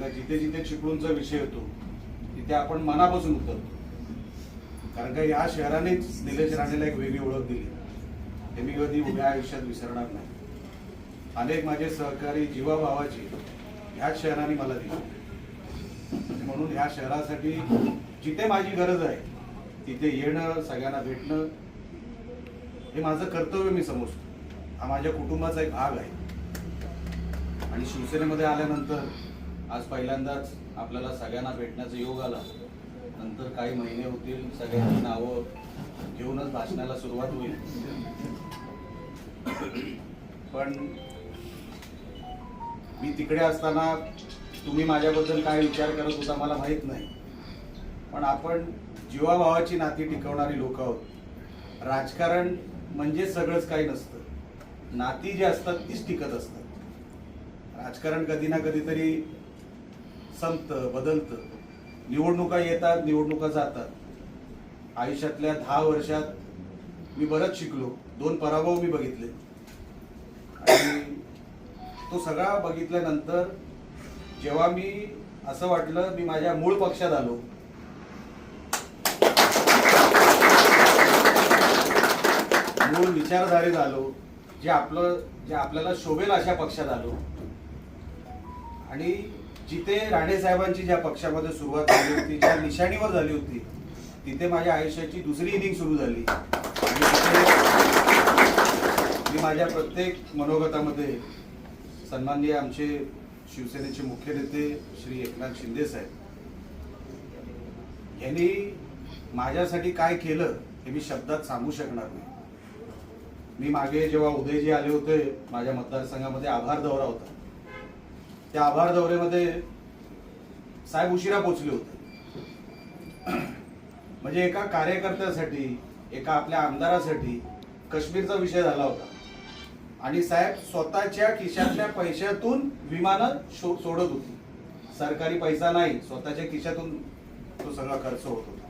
का जिथे जिथे चिपळूणचा विषय येतो तिथे आपण मनापासून उतरतो. कारण का या शहरानेच निलेश राणेला एक वेगळी ओळख दिली, हे मी कधी उभ्या आयुष्यात विसरणार नाही. अनेक माझे सहकारी जीवाभावाची ह्याच शहराने मला दिली. म्हणून ह्या शहरासाठी जिथे माझी गरज आहे तिथे येणं, सगळ्यांना भेटणं हे माझं कर्तव्य मी समजतो. हा माझ्या कुटुंबाचा एक भाग आहे. आणि शिवसेनेमध्ये आल्यानंतर आज पहिल्यांदाच आपल्याला सगळ्यांना भेटण्याचा योग आला. नंतर काही महिने होतील, सगळ्यांची नावं घेऊनच भाषणाला सुरुवात होईल. पण मी तिकडे असताना तुम्ही माझ्याबद्दल काय विचार करत होता मला माहित नाही, पण आपण जीवाभावाची नाती टिकवणारी लोक आहोत. राजकारण म्हणजे सगळंच काही नसतं, नाती जी असतात तीच टिकत असतात. राजकारण कधी ना कधीतरी संपतं, बदलतं. निवडणुका येतात, निवडणुका जातात. आयुष्यातल्या 10 वर्षात मी बरंच शिकलो. 2 पराभव मी बघितले आणि तो सगळा बघितल्यानंतर जेव्हा मी असं वाटलं मी माझ्या मूळ पक्षात आलो, मूळ विचारधारेत आलो, जे आपल्याला शोभेल अशा पक्षात आलो. आणि जिथे राणे साहेबांची ज्या पक्षामध्ये सुरुवात झाली होती, ज्या निशाणीवर झाली होती, तिथे माझ्या आयुष्याची दुसरी इनिंग सुरू झाली. मी माझ्या प्रत्येक मनोगतामध्ये सन्माननीय आमचे शिवसेनेचे मुख्य नेते श्री एकनाथ शिंदे साहेब यांनी माझ्यासाठी काय केलं हे मी शब्दात सांगू शकणार नाही. मी मागे जेव्हा उदयजी आले होते माझ्या मतदारसंघामध्ये, आभार दौरा होता. त्या आभार दौऱ्यामध्ये साहेब उशिरा पोहोचले होते. म्हणजे एका कार्यकर्त्यासाठी, एका आपल्या आमदारासाठी काश्मीरचा विषय झाला होता आणि साहेब स्वतःच्या खिशातल्या पैशातून विमानं सोडत होती. सरकारी पैसा नाही, स्वतःच्या खिशातून तो सगळा खर्च होत होता.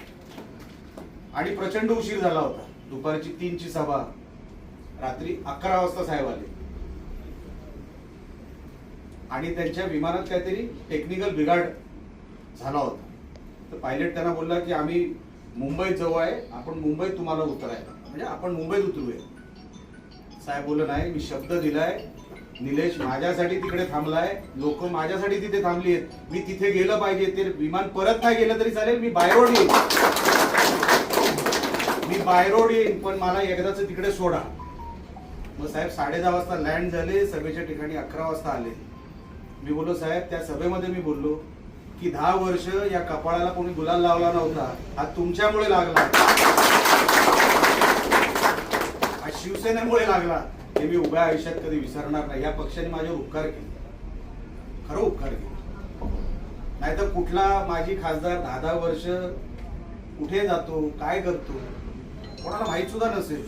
आणि प्रचंड उशीर झाला होता. दुपारची 3ची सभा, रात्री 11 वाजता साहेब आले आणि त्यांच्या विमानात काहीतरी टेक्निकल बिघाड झाला होता. तर पायलट त्यांना बोलला की आम्ही मुंबईत जवळ आहे, आपण मुंबईत तुम्हाला उतरायला, म्हणजे आपण मुंबईत उतरूया. साहेब बोलले नाही, मी शब्द दिलाय, निलेश माझ्यासाठी तिकडे थांबलाय, लोक माझ्यासाठी तिथे थांबली आहेत, मी तिथे गेलं पाहिजे. ते विमान परत नाही गेलं तरी चालेल, मी बाय रोड येईन, पण मला एकदाच तिकडे सोडा. मग साहेब 10:30 वाजता लँड झाले, सभेच्या ठिकाणी 11 वाजता आले. मी बोललो साहेब, त्या सभेमध्ये मी बोललो की 10 वर्ष या कपाळाला कोणी गुलाल लावला नव्हता, हा तुमच्यामुळे लागला, हा शिवसेनेमुळे लागला. हे मी उभ्या आयुष्यात कधी विसरणार नाही. या पक्षाने माझ्यावर उपकार केले, खरं उपकार केले. नाहीतर कुठला माझी खासदार 10-10 वर्ष कुठे जातो, काय करतो, कोणाला माहित सुद्धा नसेल.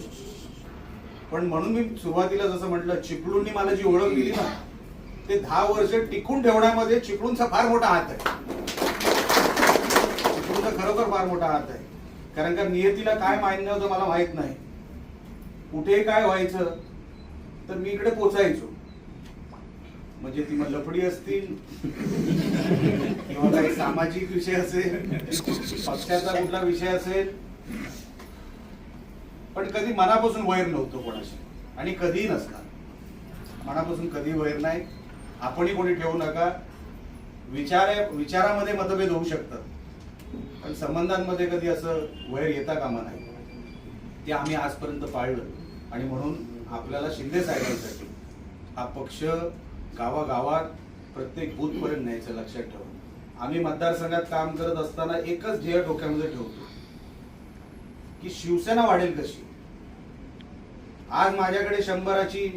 पण म्हणून मी सुरुवातीला जसं म्हटलं, चिपळूणनी मला जी ओळख दिली ना, ते 10 वर्ष टिकून ठेवण्यामध्ये चिपळूणचा फार मोठा हात आहे. चिपळूणचा खरोखर फार मोठा हात आहे. कारण का नियतीला काय मान्य होतं मला माहित नाही. कुठे काय व्हायचं तर मी इकडे पोचायचो. म्हणजे ती मग लफडी असतील किंवा काही सामाजिक विषय असेल, पक्षाचा कुठला विषय असेल, पण कधी मनापासून वैर नव्हतं कोणाशी आणि कधीही नसणार. मनापासून कधी वैर नाही. आपणही कोणी ठेवू नका. विचारामध्ये मतभेद होऊ शकतात, पण संबंधांमध्ये कधी असं वैर येता कामा नाही. ते आम्ही आजपर्यंत पाळलं आणि म्हणून आपल्याला शिंदे साहेबांसाठी हा पक्ष गावागावात प्रत्येक बूथपर्यंत न्यायचं लक्षात ठेवा. आम्ही मतदारसंघात काम करत असताना एकच ध्येय डोक्यामध्ये ठेवतो की शिवसेना वाढेल कशी. आज माझ्याकडे 100ची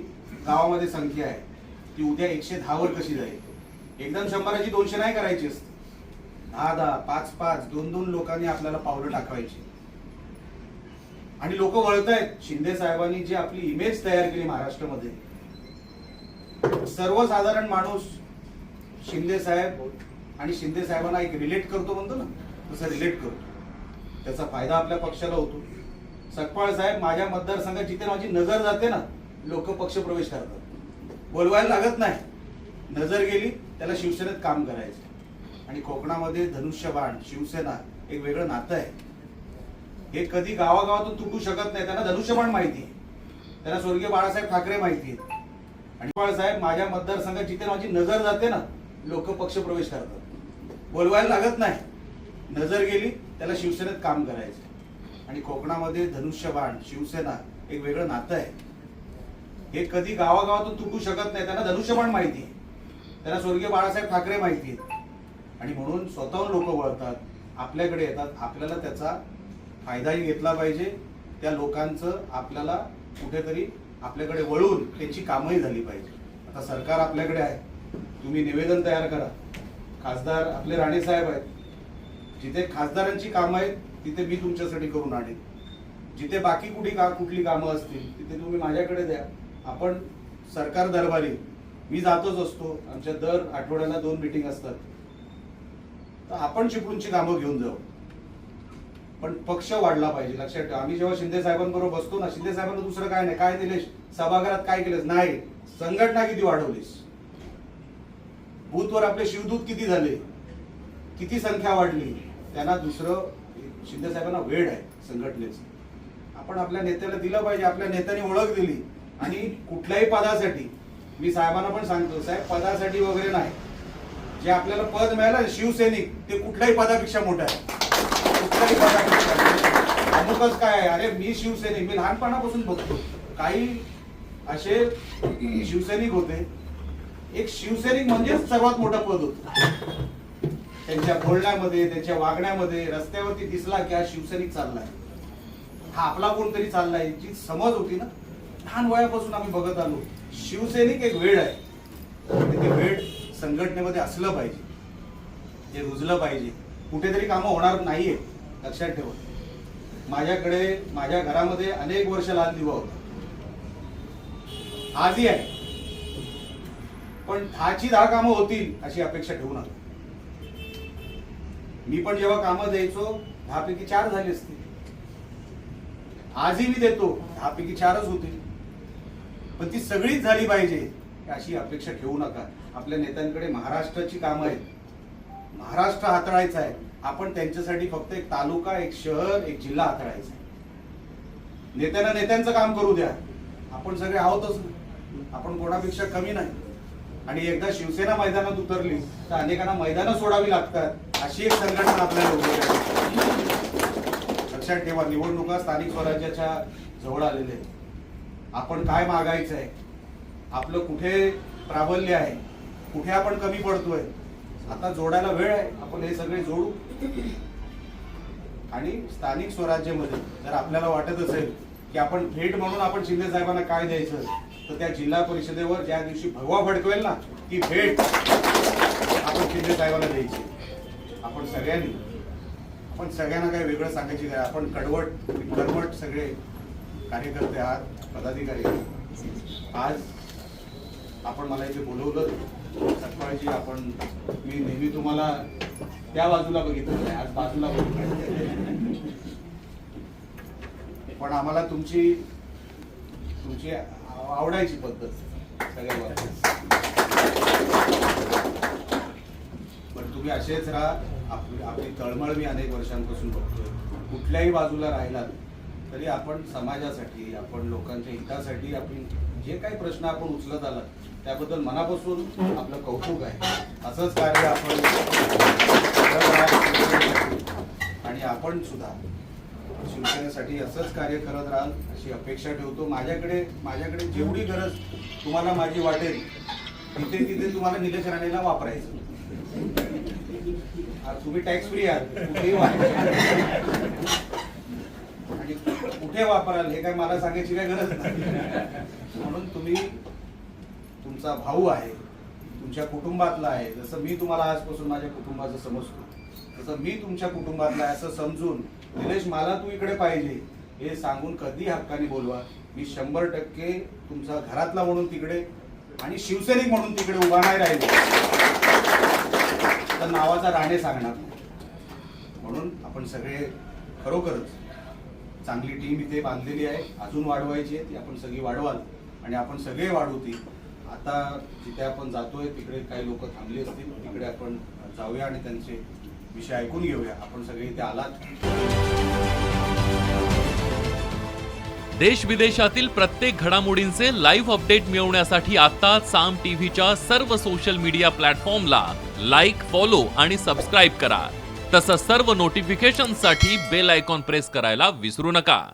गावामध्ये संख्या आहे, ती उद्या 110 वर कशी जाईल. एकदम 100ची 200 नाही करायची असते. 10-10, 5-5, 2-2 लोकांनी आपल्याला पावलं टाकवायची. आणि लोक वळतायत. शिंदे साहेबांनी जी आपली इमेज तयार केली महाराष्ट्रामध्ये, सर्वसाधारण माणूस शिंदे साहेब आणि शिंदे साहेबांना एक रिलेट करतो म्हणतो ना, तसं रिलेट करतो. त्याचा फायदा आपल्या पक्षाला होतो. सकपाळ साहेब, माझ्या मतदारसंघात जिथे माझी नजर जाते ना, लोक पक्ष प्रवेश करतात. बोलवायला लागत नाही. नजर गेली, त्याला शिवसेनेत काम करायचं. आणि कोकणामध्ये धनुष्यबाण शिवसेना एक वेगळं नातं आहे. हे कधी गावागावातून तुटू शकत नाही. त्यांना धनुष्यबाण माहिती आहे, त्यांना स्वर्गीय बाळासाहेब ठाकरे माहिती आहेत. आणि बाळासाहेब माझ्या मतदारसंघात जिथे माझी नजर जाते ना, लोक पक्ष प्रवेश करतात, बोलवायला लागत नाही. नजर गेली त्याला शिवसेनेत काम करायचं. आणि कोकणामध्ये धनुष्यबाण शिवसेना एक वेगळं नातं आहे. हे कधी गावागावातून तुटू शकत नाही. त्यांना धनुष्यबाण माहिती आहे, त्यांना स्वर्गीय बाळासाहेब ठाकरे माहिती आहेत. आणि म्हणून स्वतःहून लोक वळतात, आपल्याकडे येतात. आपल्याला त्याचा फायदाही घेतला पाहिजे. त्या लोकांचं आपल्याला कुठेतरी आपल्याकडे वळून त्यांची कामही झाली पाहिजे. आता सरकार आपल्याकडे आहे, तुम्ही निवेदन तयार करा. खासदार आपले राणे साहेब आहेत, जिथे खासदारांची कामं आहेत तिथे मी तुमच्यासाठी करून आणेन. जिथे बाकी कुठली कामं असतील तिथे तुम्ही माझ्याकडे द्या. आपण सरकार दरबारी मी जातच असतो. आमच्या दर आठवड्याला 2 मीटिंग असतात. तर आपण चिपळूणची कामं घेऊन जाऊ, पण पक्ष वाढला पाहिजे. लक्षात ठेवा, आम्ही जेव्हा शिंदे साहेबांबरोबर बसतो ना, शिंदे साहेबांना दुसरं काय नाही, काय दिलेस सभागृहात, काय केलंस नाही, संघटना किती वाढवलीस, बूथवर आपले शिवदूत किती झाले, किती संख्या वाढली. त्यांना दुसरं, शिंदे साहेबांना वेळ आहे संघटनेचं. आपण आपल्या नेत्याला दिलं पाहिजे. आपल्या नेत्याने ओळख दिली. आणि कुठल्याही पदासाठी मी साहेबांना पण सांगतो, साहेब पदासाठी वगैरे नाही, जे आपल्याला पद मिळालं शिवसैनिक ते कुठल्याही पदापेक्षा मोठं आहे. कुठल्याही पदापेक्षा अमुकच काय आहे, अरे मी शिवसैनिक, मी लहानपणापासून बघतो काही असे शिवसैनिक होते. एक शिवसैनिक म्हणजेच सर्वात मोठं पद होतं. त्यांच्या बोलण्यामध्ये, त्यांच्या वागण्यामध्ये, रस्त्यावरती दिसला की हा शिवसैनिक चाललाय, हा आपला कोणतरी चाललाय, जी समज होती ना, लहान वयापासून आम्ही बघत आलो. शिवसैनिक एक वेळ आहे, ते वेळ संघटनेमध्ये असलं पाहिजे, ते रुजलं पाहिजे. कुठेतरी कामं होणार नाहीये, लक्षात ठेवा. माझ्याकडे माझ्या घरामध्ये अनेक वर्ष लाल दिवा होता, आजही आहे. पण 10ची 10 कामं होतील अशी अपेक्षा ठेवू नका. मी पण जेव्हा कामं द्यायचो 10 पैकी 4 झाली असतील. आजही मी देतो 10 पैकी 4च होतील, पण ती सगळीच झाली पाहिजे अशी अपेक्षा ठेवू नका. आपल्या नेत्यांकडे महाराष्ट्राची कामं आहेत, महाराष्ट्र हाताळायचा आहे. आपण त्यांच्यासाठी फक्त एक तालुका, एक शहर, एक जिल्हा हाताळायचा आहे. नेत्यांना नेत्यांचं काम करू द्या. आपण सगळे आहोतच, आपण कोणापेक्षा कमी नाही. आणि एकदा शिवसेना मैदानात उतरली तर अनेकांना मैदानं सोडावी लागतात, अशी एक संघटना आपल्याला उभी आहे. लक्षात ठेवा, निवडणुका स्थानिक स्वराज्याच्या जवळ आलेले आहेत. आपण काय मागायचं आहे, आपलं कुठे प्राबल्य आहे, कुठे आपण कमी पडतोय, आता जोडायला वेळ आहे. आपण हे सगळे जोडू. आणि स्थानिक स्वराज्यामध्ये जर आपल्याला वाटत असेल की आपण भेट म्हणून आपण शिंदे साहेबांना काय द्यायचं, तर त्या जिल्हा परिषदेवर ज्या दिवशी भगवा फडकवेल ना, ती भेट आपण शिंदे साहेबांना द्यायची. आपण सगळ्यांना काय वेगळं सांगायची काय, आपण कडवट सगळे कार्यकर्ते आहात, पदाधिकारी. आज आपण मला इथे बोलवलं सकाळची. मी नेहमी तुम्हाला त्या बाजूला बघितलं नाही, आज बाजूला बघितलं. पण आम्हाला तुमची आवडायची पद्धत सगळ्या. पण तुम्ही असेच राहा. आपली तळमळ मी अनेक वर्षांपासून बघतोय. कुठल्याही बाजूला राहिलात तरी आपण समाजासाठी, आपण लोकांच्या हितासाठी, आपण जे काही प्रश्न आपण उचलत आलात त्याबद्दल मनापासून आपलं कौतुक आहे. असंच कार्य आपण आणि आपण सुद्धा शिवसेनेसाठी असंच कार्य करत राहाल अशी अपेक्षा ठेवतो. माझ्याकडे जेवढी गरज तुम्हाला माझी वाटेल तिथे तुम्हाला निलेश राणेला वापरायचं. तुम्ही टॅक्स फ्री आहात, कुठेही आणि कुठे वापराल हे काय मला सांगायची काय गरज नाही. म्हणून तुम्ही तुमचा भाऊ आहे, तुमच्या कुटुंबातला आहे. जसं मी तुम्हाला आजपासून माझ्या कुटुंबाचं समजतो, तसं मी तुमच्या कुटुंबातला आहे असं समजून, निलेश मला तू इकडे पाहिजे हे सांगून कधी हक्काने बोलवा. मी 100% तुमचा घरातला म्हणून तिकडे आणि शिवसैनिक म्हणून तिकडे उभा नाही राहिलो तर नावाचा राणे सांगणार. म्हणून आपण सगळे खरोखरच चांगली टीम इथे बांधलेली आहे, अजून वाढवायची आहे. ती आपण सगळी वाढवाल आणि आपण सगळे वाढवू ती. आता जिथे आपण जातोय तिकडे काही लोक थांबले असतील, तिकडे आपण जाऊया आणि त्यांचे विषय ऐकून घेऊया. आपण सगळे इथे आलात. देश विदेशातील प्रत्येक घडामोडींचे लाईव्ह अपडेट मिळवण्यासाठी आता साम टीव्हीच्या सर्व सोशल मीडिया प्लॅटफॉर्मला लाईक, फॉलो आणि सबस्क्राईब करा. तसंच सर्व नोटिफिकेशनसाठी बेल आयकॉन प्रेस करायला विसरू नका.